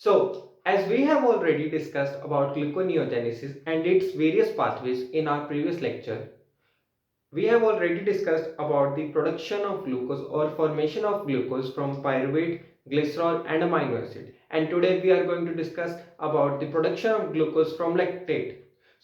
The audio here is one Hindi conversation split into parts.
So, as we have already discussed about gluconeogenesis and its various pathways in our previous lecture, we have already discussed about the production of glucose or formation of glucose from pyruvate, glycerol and amino acid. And today we are going to discuss about the production of glucose from lactate.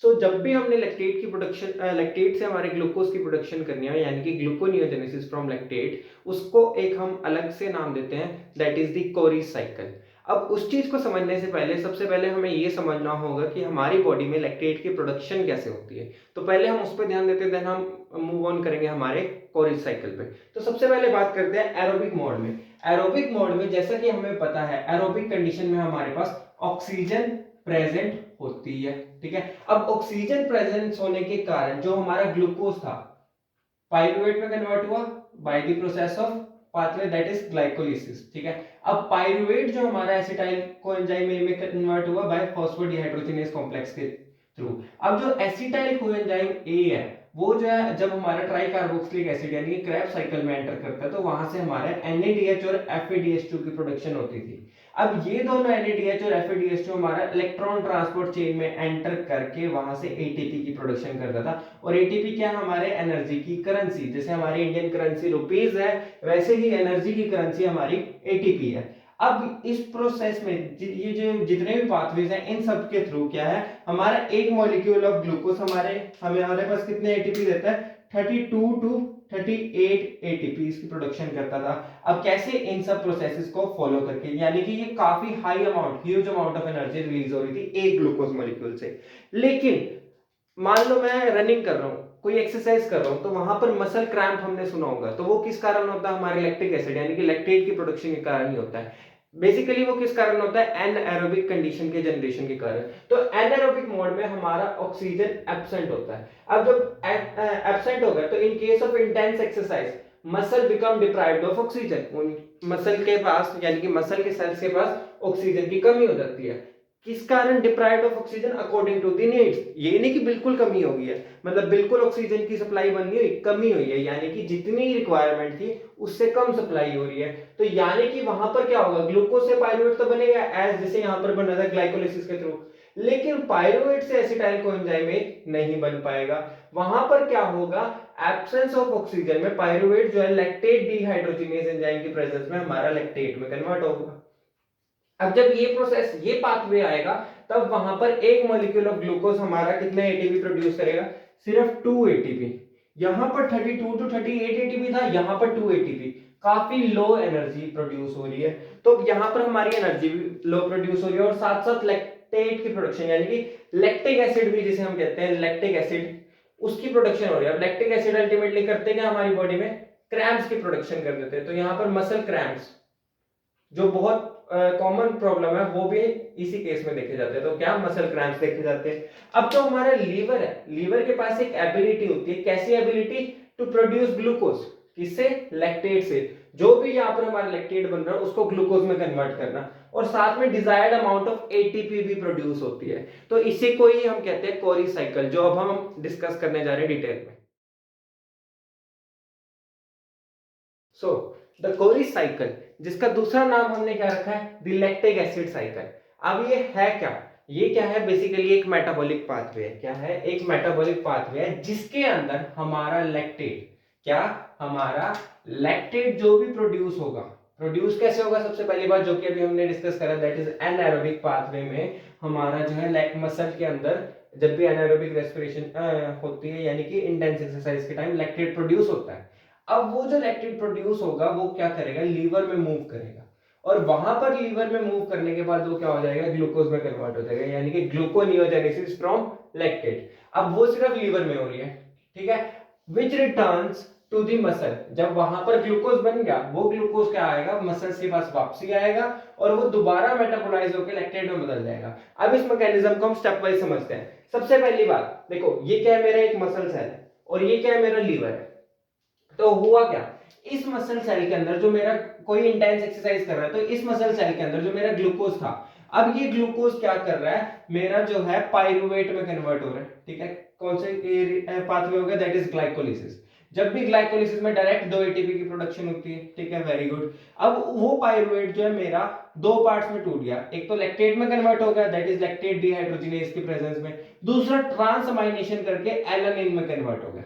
So जब भी हमने लैक्टेट की प्रोडक्शन लैक्टेट से हमारे ग्लूकोज की प्रोडक्शन करनी है यानी कि ग्लूकोनियोजेनेसिस फ्रॉम लैक्टेट उसको एक हम अलग से नाम देते हैं that is the Cori cycle. अब उस चीज को समझने से पहले सबसे पहले हमें ये समझना होगा कि हमारी बॉडी में लैक्टेट की प्रोडक्शन कैसे होती है। तो पहले हम उस पर ध्यान देते हैं देन हम मूव ऑन करेंगे हमारे कोरी साइकिल पे। तो सबसे पहले बात करते हैं एरोबिक मोड में। एरोबिक मोड में जैसा कि हमें पता है एरोबिक कंडीशन में हमारे पास ऑक्सीजन प्रेजेंट होती है, ठीक है। अब ऑक्सीजन प्रेजेंस होने के कारण जो हमारा ग्लूकोज था पाइरुवेट में कन्वर्ट हुआ by the process of pathway that is glycolysis, ठीक है। अब पाइरुवेट जो हमारा एसिटाइल कोएंजाइम ए में कन्वर्ट हुआ बाय फॉस्फोडिहाइड्रोजिनेज कॉम्प्लेक्स के थ्रू। अब जो एसिटाइल कोएंजाइम ए है वो जो है जब हमारा ट्राई कार्बोक्सिलिक एसिड यानी कि क्रेब्स साइकिल में एंटर करता है तो वहां से हमारे NADH और FADH2 की प्रोडक्शन होती थी। अब ये दोनों NADH और FADH2 हमारा इलेक्ट्रॉन ट्रांसपोर्ट चेन में एंटर करके वहां से ATP की प्रोडक्शन करता था। और ATP क्या है हमारे एनर्जी की करेंसी, जैसे हमारी इंडियन करेंसी रुपीज है वैसे ही एनर्जी की करेंसी हमारी ATP है। अब इस प्रोसेस में ये जो जितने भी पाथवेज हैं इन सब के थ्रू क्या है हमारा एक मॉलिक्यूल ऑफ ग्लूकोज हमारे पास कितने एटीपी देता है 32 टू 38 एटीपी इसकी प्रोडक्शन करता था। अब कैसे इन सब प्रोसेसेस को फॉलो करके यानी कि ये काफी high amount huge amount of energy release हो रही थी एक ग्लूकोज मॉलिक्यूल से। लेकिन मान लो मैं रनिंग कर रहा हूँ कोई एक्सरसाइज कर रहा हूँ तो वहां पर मसल क्रैम्प हमने सुना होगा, तो वो किस कारण होता है हमारे लैक्टिक एसिड यानी कि लैक्टेट की प्रोडक्शन के कारण ही होता है। बेसिकली वो किस कारण होता है एनएरोबिक कंडीशन के जनरेशन के कारण। तो एनएरोबिक मोड में हमारा ऑक्सीजन एब्सेंट होता है। अब जब एब्सेंट होगा तो in case of intense exercise muscle become deprived of oxygen, muscle के पास यानी कि मसल के सेल्स के पास ऑक्सीजन की कमी हो जाती है। किस कारण deprived of oxygen according to the needs, ये नहीं कि बिल्कुल कमी हो गई है, मतलब बिल्कुल ऑक्सीजन की सप्लाई बंद नहीं हुई, कमी हुई है यानी कि जितनी रिक्वायरमेंट थी उससे कम सप्लाई हो रही है। तो यानी कि वहां पर क्या होगा ग्लूकोज से पाइरुवेट तो बनेगा एज जैसे यहां पर बना था ग्लाइकोलिसिस के थ्रू, लेकिन पाइरुवेट से एसिटाइल कोएंजाइम में नहीं बन पाएगा। वहां पर क्या होगा एब्सेंस ऑफ ऑक्सीजन में पाइरुवेट जो है लैक्टेट डिहाइड्रोजिनेज एंजाइम की प्रेजेंस में हमारा लैक्टेट में कन्वर्ट होगा। अब जब ये प्रोसेस ये पाथवे आएगा तब वहां पर एक मॉलिक्यूल ऑफ ग्लूकोज हमारा कितना एटीपी प्रोड्यूस करेगा सिर्फ 2 एटीपी। यहां पर 32 टू 38 एटीपी था, यहां पर 2 एटीपी, काफी लो एनर्जी प्रोड्यूस हो रही है। तो यहां पर हमारी एनर्जी भी लो प्रोड्यूस हो रही है और साथ साथ लैक्टेट की प्रोडक्शन यानी कि लैक्टिक एसिड भी जिसे हम कहते हैं लैक्टिक एसिड उसकी प्रोडक्शन हो रही है। अब लैक्टिक एसिड अल्टीमेटली करते क्या हमारी बॉडी में क्रैम्प्स की प्रोडक्शन कर देते हैं। तो यहां पर मसल क्रैम्प्स जो बहुत कॉमन प्रॉब्लम है वो भी इसी केस में देखे जाते हैं। तो क्या मसल क्रैम्प्स देखे जाते हैं। अब जो हमारा लीवर है लीवर के पास एक एबिलिटी होती है, कैसी एबिलिटी टू प्रोड्यूस ग्लूकोज, किससे लैक्टेट से, जो भी यहाँ पर हमारा लैक्टेट बन रहा है उसको ग्लूकोज में कन्वर्ट करना और साथ में डिजायर्ड अमाउंट ऑफ एटीपी भी प्रोड्यूस होती है। तो इसी को ही हम कहते हैं कोरी साइकिल जो अब हम डिस्कस करने जा रहे हैं डिटेल में। सो द कोरी साइकिल जिसका दूसरा नाम हमने क्या रखा है द लैक्टिक एसिड साइकिल। अब ये है क्या, ये क्या है बेसिकली एक मेटाबॉलिक पाथवे है। क्या है एक मेटाबॉलिक पाथवे है जिसके अंदर हमारा लैक्टेट क्या हमारा लैक्टेट जो भी प्रोड्यूस होगा, प्रोड्यूस कैसे होगा सबसे पहली बात जो कि अभी हमने डिस्कस करा दैट इज एनाएरोबिक पाथवे में हमारा जो है मसल के अंदर जब भी एनाएरोबिक रेस्पिरेशन होती है यानी कि इंटेंस एक्सरसाइज के टाइम लैक्टेट प्रोड्यूस होता है। अब वो जो लैक्टेट प्रोड्यूस होगा वो क्या करेगा लीवर में मूव करेगा और वहां पर लीवर में मूव करने के बाद वो क्या हो जाएगा ग्लूकोज में कन्वर्ट हो जाएगा यानी कि ग्लूकोनियोजेनेसिस फ्रॉम लैक्टेट। अब वो सिर्फ लीवर में हो रही है, ठीक है। विच रिटर्न्स टू दी मसल, जब वहां पर ग्लूकोज बन गया वो ग्लूकोज क्या आएगा मसल्स के पास वापसी आएगा और वो दोबारा मेटाबोलाइज होकर लैक्टेट में बदल जाएगा। अब इस मैकेनिज्म को हम स्टेप वाइज समझते हैं। सबसे पहली बात देखो ये क्या है मेरा एक मसल सेल है और ये क्या है मेरा लीवर है। तो हुआ क्या इस मसल सेल के अंदर जो मेरा कोई इंटेंस एक्सरसाइज कर रहा है तो इस मसल सेल के अंदर जो मेरा ग्लूकोज था अब ये ग्लूकोज क्या कर रहा है मेरा जो है पाइरुवेट में कन्वर्ट हो रहा है, ठीक है। कौन से पाथवे हो गया दैट इज ग्लाइकोलिसिस। जब भी ग्लाइकोलिसिस में डायरेक्ट 2 एटीपी की प्रोडक्शन होती है, ठीक है, वेरी गुड। अब वो पायरुवेट जो है मेरा दो पार्ट्स में टूट गया, एक तो लैक्टेट में कन्वर्ट हो गया, दैट इज लैक्टेट डिहाइड्रोजिनेज की प्रेजेंस में, दूसरा ट्रांसअमाइनेशन करके एलानिन में कन्वर्ट हो गया।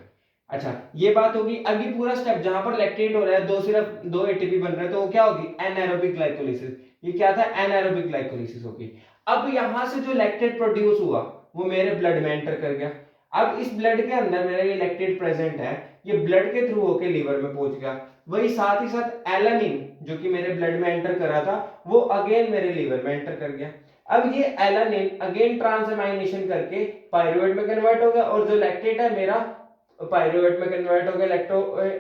अच्छा, ये बात होगी। अब ये पूरा स्टेप जहां पर लैक्टेट हो रहा है, दो सिर्फ 2 एटीपी बन रहा है, तो वो क्या होगी, एनाएरोबिक ग्लाइकोलिसिस। ये क्या था, एनाएरोबिक ग्लाइकोलिसिस होगी। अब यहां से जो लैक्टेट प्रोड्यूस हुआ वो मेरे ब्लड में एंटर कर गया। अब इस ब्लड के अंदर मेरा ये लैक्टेट प्रेजेंट है, ये ब्लड के थ्रू होके लीवर में पहुंच गया। वही साथ ही साथ एलानिन जो कि मेरे ब्लड में एंटर करा था, वो अगेन मेरे लीवर में एंटर कर गया। अब ये एलानिन अगेन ट्रांसएमाइनेशन करके पायरुवेट में कन्वर्ट हो गया, और जो लैक्टेट है मेरा पायरुवेट में कन्वर्ट हो गया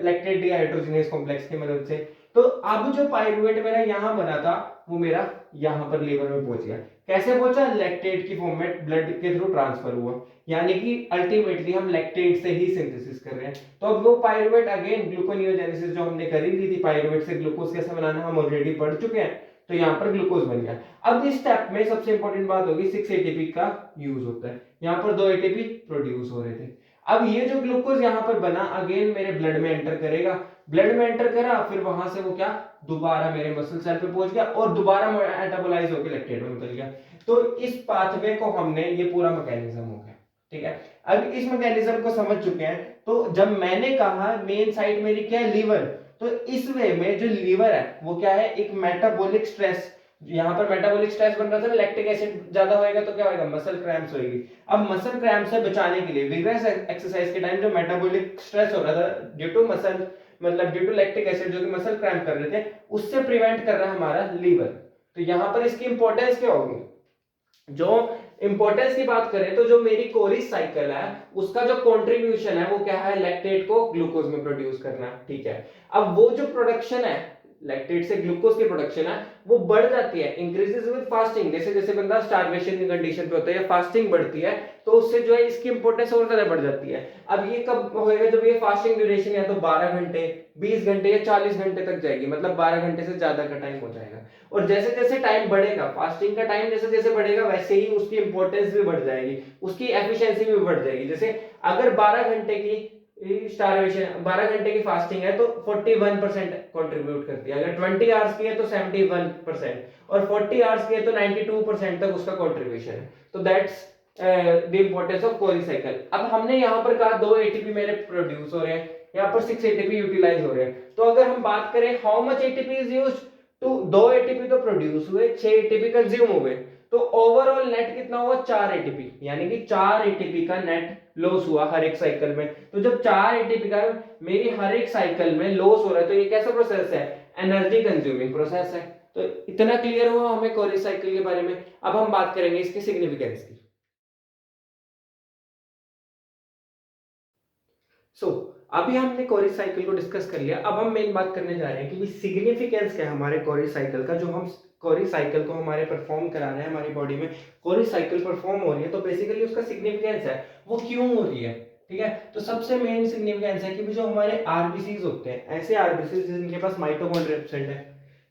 लैक्टेट डिहाइड्रोजिनेज कॉम्प्लेक्स की मदद से। तो अब जो पायरुवेट मेरा यहां बना था वो मेरा यहां पर लीवर में पहुंच गया। कैसे पहुंचा, लैक्टेट की फॉर्म में ब्लड के थ्रू ट्रांसफर हुआ, यानी कि अल्टीमेटली हम लैक्टेट से ही सिंथेसिस कर रहे हैं। तो अब वो पायरुवेट अगेन ग्लूकोनियोजेनेसिस जो हमने करी ली थी, पायरुवेट से ग्लूकोज कैसे बनाना हम ऑलरेडी पढ़ चुके हैं, तो यहाँ पर ग्लूकोज बन गया। अब इस स्टेप में सबसे इंपॉर्टेंट बात होगी 6 एटीपी का यूज होता है, यहाँ पर 2 एटीपी प्रोड्यूस हो रहे थे। अब ये जो ग्लूकोज यहाँ पर बना अगेन मेरे ब्लड में एंटर करेगा, ब्लड में एंटर करा, फिर वहां से वो क्या दोबारा मेरे मसल सेल पे पहुंच गया और दोबारा मेटाबोलाइज होकर लैक्टेट में बदल गया। तो इस पाथवे को हमने, ये पूरा मैकेनिज्म हो गया, ठीक है। अब इस मैकेनिज्म को समझ चुके हैं, तो जब मैंने कहा मेन साइट मेरी क्या है, लीवर, तो इस वे में जो लीवर है वो क्या है, एक मेटाबॉलिक स्ट्रेस, यहाँ पर मेटाबॉलिक स्ट्रेस बन रहा था, लैक्टिक एसिड ज्यादा होएगा तो क्या होएगा, मसल क्रैम्प्स होएगी। अब मसल क्रैम्प से बचाने के लिए विग्रेस एक्सरसाइज के टाइम जो मेटाबॉलिक स्ट्रेस हो रहा था ड्यू टू मसल, मतलब ड्यू टू लैक्टिक एसिड जो कि मसल क्रैम्प कर रहे थे, उससे प्रिवेंट कर रहा है हमारा लीवर। तो यहाँ पर इसकी इंपॉर्टेंस क्या होगी, जो इंपॉर्टेंस की बात करें तो जो मेरी कोरिस साइकिल है उसका जो कंट्रीब्यूशन है वो क्या है, लैक्टेट को ग्लूकोज में प्रोड्यूस करना, ठीक है। अब वो जो प्रोडक्शन है लैक्टेट से ग्लूकोज की प्रोडक्शन है वो बढ़ जाती है, इंक्रीजेस विद फास्टिंग, जैसे जैसे बंदा स्टारवेशन की कंडीशन पे होता है या फास्टिंग बढ़ती है तो उससे जो है इसकी इंपॉर्टेंस और ज्यादा बढ़ जाती है। अब ये कब होएगा, जब ये फास्टिंग ड्यूरेशन या तो 12 घंटे, 20 घंटे या 40 घंटे तक जाएगी, मतलब 12 घंटे से ज्यादा का टाइम हो जाएगा। और जैसे जैसे टाइम बढ़ेगा, फास्टिंग का टाइम जैसे जैसे बढ़ेगा वैसे ही उसकी इंपॉर्टेंस भी बढ़ जाएगी, उसकी एफिशिएंसी भी बढ़ जाएगी। जैसे अगर 12 घंटे की स्टारवेशन, 12 घंटे की फास्टिंग है तो 41% कंट्रीब्यूट करती है, अगर 20 आवर्स की है तो 71%, और 40 आवर्स की है तो 92% तक उसका कंट्रीब्यूशन है। तो that's the importance of Cori cycle. अब हमने यहाँ पर कहा 2 एटीपी मेरे प्रोड्यूस हो रहे हैं, यहाँ पर 6 एटीपी यूटिलाइज हो रहे हैं। तो अगर हम बात करें how much ATP is used, तो 2 एटीपी तो प्रोड्यूस हुए, 6 एटीपी कंज्यूम हुए, तो ओवरऑल नेट कितना हुआ, 4 एटीपी, यानी कि 4 एटीपी का नेट लॉस हुआ हर एक साइकिल में। तो जब 4 एटीपी का मेरी हर एक साइकिल में लॉस हो रहा है तो ये कैसा प्रोसेस है, एनर्जी कंज्यूमिंग प्रोसेस है। तो इतना क्लियर हुआ हमें कोरी साइकिल के बारे में। अब हम बात करेंगे इसकी सिग्निफिकेंस की। अभी हमने कोरी साइकिल को डिस्कस कर लिया, अब हम मेन बात करने जा रहे हैं कि सिग्निफिकेंस क्या है हमारे कोरी साइकिल का। जो हम कोरी साइकिल को हमारे परफॉर्म करा रहे हैं, हमारी बॉडी में कोरी साइकिल परफॉर्म हो रही है, तो बेसिकली उसका सिग्निफिकेंस है वो क्यों हो रही है, ठीक है। तो सबसे मेन सिग्निफिकेंस है कि जो हमारे आरबीसीज होते हैं, ऐसे आरबीसीज जिनके पास माइटोकॉन्ड्रिया एब्सेंट है,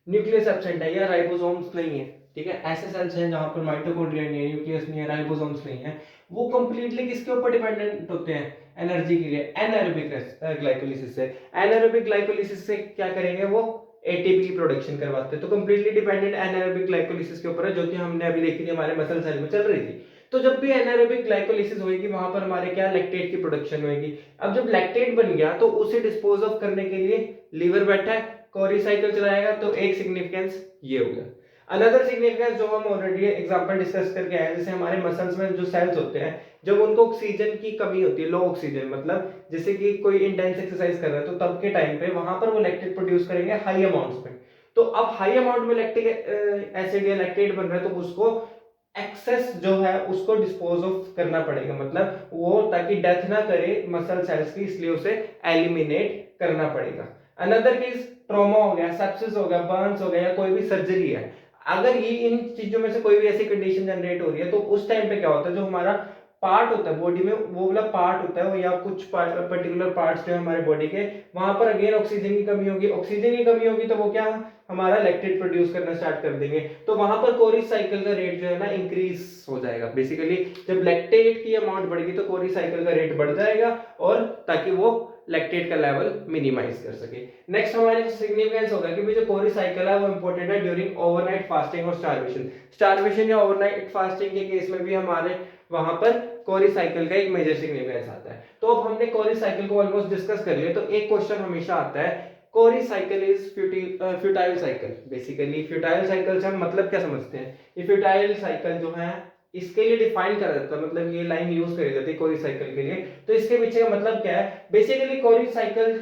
न्यूक्लियस एब्सेंट है या राइबोसोम्स नहीं है, ठीक है, ऐसे सेल्स हैं जहां पर माइटोकॉन्ड्रिया नहीं है, न्यूक्लियस नहीं है, राइबोसोम्स नहीं है, वो कंप्लीटली किसके ऊपर डिपेंडेंट होते हैं, एनर्जी के लिए, एनारोबिक ग्लाइकोलिसिस से। एनारोबिक ग्लाइकोलिसिस से क्या करेंगे, वो एटीपी की प्रोडक्शन करवाते हैं। तो कंप्लीटली डिपेंडेंट एनारोबिक ग्लाइकोलिसिस के ऊपर है, जो कि हमने अभी देखी थी हमारे मसल सेल में चल रही थी। तो जब भी एनारोबिक ग्लाइकोलिसिस होगी वहां पर हमारे क्या, लैक्टेट की प्रोडक्शन होगी। अब जब लैक्टेट बन गया तो उसे डिस्पोज ऑफ करने के लिए लीवर बैठा है, कोरी साइकिल चलाएगा, तो एक सिग्निफिकेंस ये हो गया। अनदर सिग्निफिकेंस जो हम ऑलरेडी एग्जांपल डिस्कस करके आए, जैसे हमारे मसल्स में जो सेल्स होते हैं जब उनको ऑक्सीजन की कमी होती है, लो ऑक्सीजन, मतलब जैसे कि कोई इंटेंस एक्सरसाइज कर रहा है तो तब के टाइम पे वहां पर वो लैक्टेट प्रोड्यूस करेंगे हाई अमाउंट्स में। तो अब हाई अमाउंट में लैक्टिक एसिड या लैक्टेट बन रहा है तो उसको एक्सेस जो है उसको डिस्पोज ऑफ करना पड़ेगा, मतलब वो ताकि डेथ ना करे मसल सेल्स की, इसलिए उसे एलिमिनेट करना पड़ेगा। अनदर केस ट्रॉमा हो गया, सेप्सिस हो गया, बर्न्स हो गया, या कोई भी सर्जरी है, अगर ये इन चीजों में से कोई भी ऐसी कंडीशन जनरेट हो रही है तो उस टाइम पे क्या होता है, जो हमारा पार्ट होता है बॉडी में, वो वाला पार्ट होता है या कुछ पर्टिकुलर पार्ट्स जो है हमारे बॉडी के, वहां पर अगेन ऑक्सीजन की कमी होगी, ऑक्सीजन की कमी होगी तो वो क्या हमारा लैक्टेट प्रोड्यूस करना स्टार्ट कर देंगे। तो वहां पर कोरी साइकिल का रेट जो है ना इंक्रीज हो जाएगा। बेसिकली जब लैक्टेट की अमाउंट बढ़ेगी तो कोरी साइकिल का रेट बढ़ जाएगा, और ताकि वो लैक्टेट का लेवल मिनिमाइज कर सके। नेक्स्ट हमारे सिग्निफिकेंस होगा कि जो कोरी साइकिल है वो इंपॉर्टेंट है ड्यूरिंग ओवरनाइट फास्टिंग और स्टारवेशन या ओवरनाइट फास्टिंग के केस में भी हमारे वहां पर कोरी साइकिल का एक मेजर सिग्निफिकेंस आता है। तो अब हमने कोरी साइकिल को ऑलमोस्ट डिस्कस कर लिया। तो एक क्वेश्चन हमेशा आता है, Cori cycle is futile cycle. Basically futile cycle से हम मतलब क्या समझते हैं? ये फ्यूटाइल साइकिल जो है इसके लिए डिफाइन करा जाता है, मतलब ये लाइन यूज करी जाती है कोरी साइकिल के लिए। तो इसके पीछे का मतलब क्या है? बेसिकली कोरी साइकिल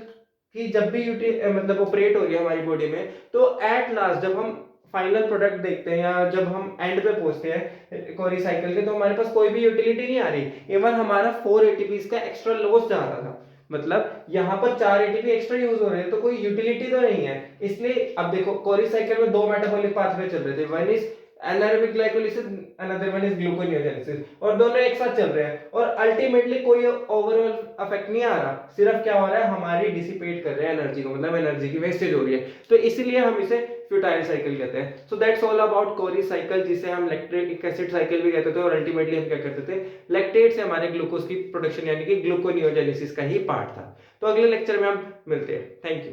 की जब भी मतलब ऑपरेट हो रही है हमारी बॉडी में, तो एट लास्ट जब हम फाइनल प्रोडक्ट देखते हैं या जब हम एंड पे पहुंचते हैं कोरी साइकिल के, तो हमारे पास कोई भी यूटिलिटी नहीं आ रही। इवन हमारा 4 एटीपीज का एक्स्ट्रा लॉस जा रहा था, मतलब यहाँ पर 4 एटीपी एक्स्ट्रा यूज हो रहे हैं, तो कोई यूटिलिटी तो नहीं है। इसलिए अब देखो कोरी साइकिल में 2 मेटाबॉलिक पाथवे चल रहे थे, one is anaerobic glycolysis, another one is gluconeogenesis, और दोनों एक साथ चल रहे हैं और अल्टीमेटली कोई ओवरऑल इफेक्ट नहीं आ रहा, सिर्फ क्या हो रहा है, हमारी डिसिपेट कर रहे हैं एनर्जी को, मतलब एनर्जी की वेस्टेज हो रही है। तो इसलिए हम इसे फ्यूटाइल साइकिल कहते हैं। So that's all about Cori cycle, जिसे हम लैक्टिक एसिड साइकिल भी कहते थे, और अल्टीमेटली हम क्या करते थे, लैक्टेट से हमारे ग्लूकोज की प्रोडक्शन यानी कि ग्लूकोनियोजेनेसिस का ही पार्ट था। तो अगले लेक्चर में हम मिलते हैं। Thank you.